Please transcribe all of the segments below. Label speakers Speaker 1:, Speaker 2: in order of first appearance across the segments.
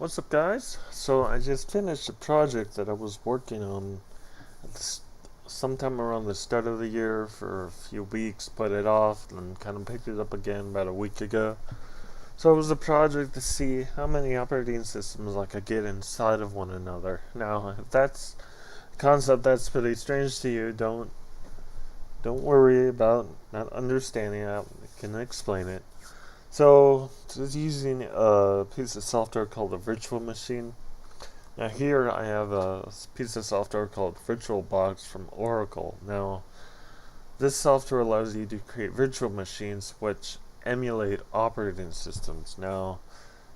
Speaker 1: What's up, guys? So I just finished a project that I was working on at sometime around the start of the year for a few weeks, put it off, and kind of picked it up again about a week ago. So it was a project to see how many operating systems I could get inside of one another. Now, if that's a concept that's pretty strange to you, don't worry about not understanding it. I can explain it. So, it's using a piece of software called a virtual machine. Now here I have a piece of software called VirtualBox from Oracle. Now this software allows you to create virtual machines which emulate operating systems. Now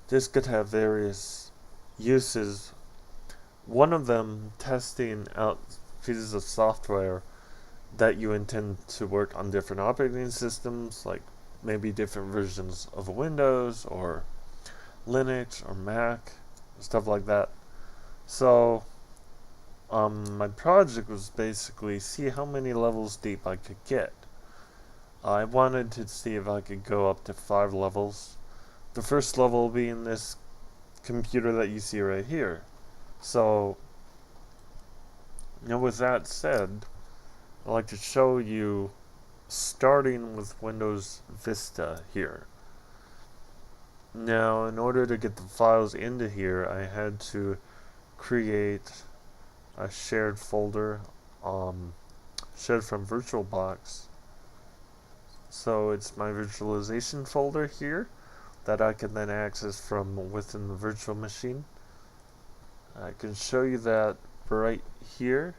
Speaker 1: this could have various uses. One of them testing out pieces of software that you intend to work on different operating systems, like maybe different versions of Windows or Linux or Mac, stuff like that. So, my project was basically see how many levels deep I could get. I wanted to see if I could go up to 5 levels. The first level being this computer that you see right here. So, with that said, I'd like to show you starting with Windows Vista here. Now, in order to get the files into here, I had to create a shared folder, shared from VirtualBox. So it's my virtualization folder here that I can then access from within the virtual machine. I can show you that right here.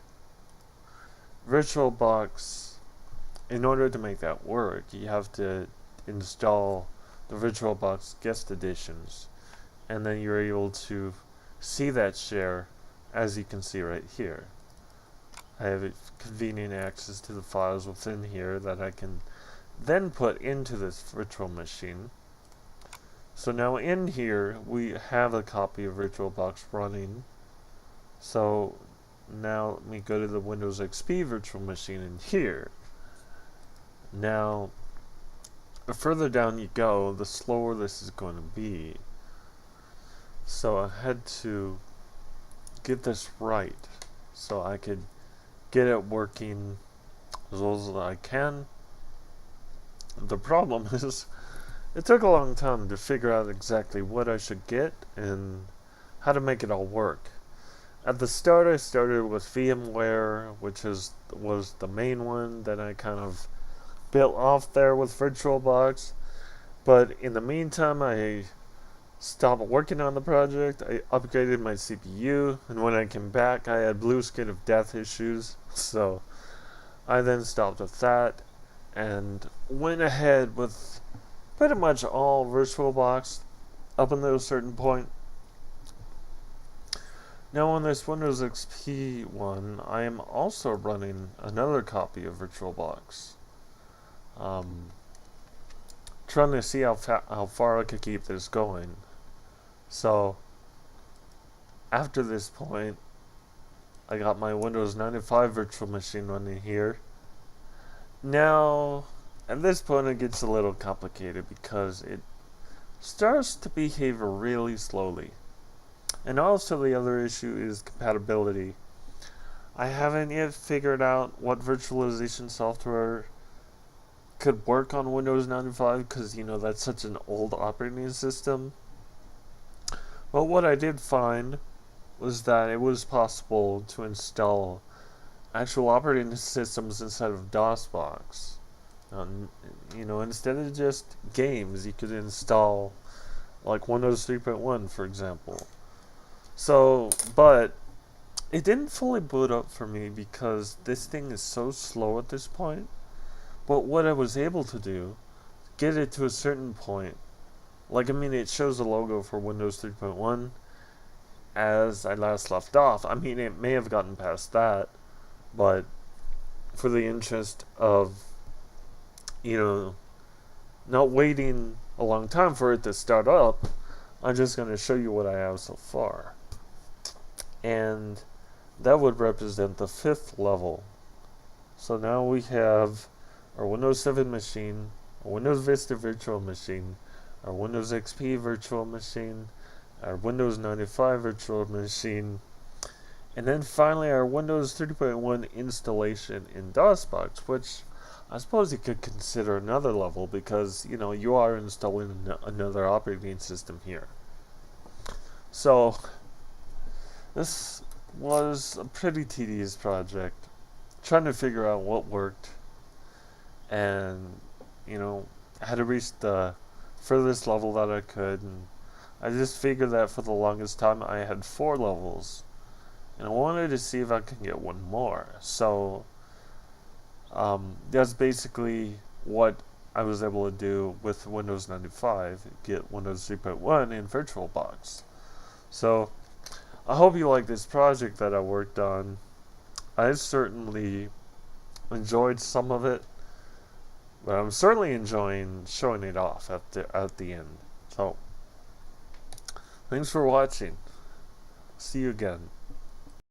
Speaker 1: VirtualBox, in order to make that work, you have to install the VirtualBox guest editions, and then you're able to see that share as you can see right here. I have convenient access to the files within here that I can then put into this virtual machine. So now in here we have a copy of VirtualBox running. So now let me go to the Windows XP virtual machine in here. Now the further down you go, the slower this is going to be. So I had to get this right so I could get it working as well as I can. The problem is it took a long time to figure out exactly what I should get and how to make it all work. At the start I started with VMware, which was the main one that I kind of built off there with VirtualBox, but in the meantime I stopped working on the project. I upgraded my CPU, and when I came back I had blue screen of death issues, so I then stopped with that and went ahead with pretty much all VirtualBox up until a certain point. Now on this Windows XP one, I am also running another copy of VirtualBox. Trying to see how far I could keep this going. So, after this point, I got my Windows 95 virtual machine running here. Now, at this point it gets a little complicated because it starts to behave really slowly. And also the other issue is compatibility. I haven't yet figured out what virtualization software could work on Windows 95 because, that's such an old operating system. But what I did find was that it was possible to install actual operating systems instead of DOSBox. Instead of just games, you could install like Windows 3.1, for example. So, but it didn't fully boot up for me because this thing is so slow at this point. But what I was able to do, get it to a certain point, it shows the logo for Windows 3.1 as I last left off. It may have gotten past that, but for the interest of, not waiting a long time for it to start up, I'm just going to show you what I have so far. And that would represent the 5th level. So now we have our Windows 7 machine, our Windows Vista virtual machine, our Windows XP virtual machine, our Windows 95 virtual machine, and then finally our Windows 3.1 installation in DOSBox, which I suppose you could consider another level because, you are installing another operating system here. So, this was a pretty tedious project, trying to figure out what worked, and, I had to reach the furthest level that I could, and I just figured that for the longest time I had 4 levels, and I wanted to see if I could get one more. So, that's basically what I was able to do with Windows 95, get Windows 3.1 in VirtualBox. So, I hope you like this project that I worked on. I certainly enjoyed some of it, but I'm certainly enjoying showing it off at the end. So, thanks for watching. See you again.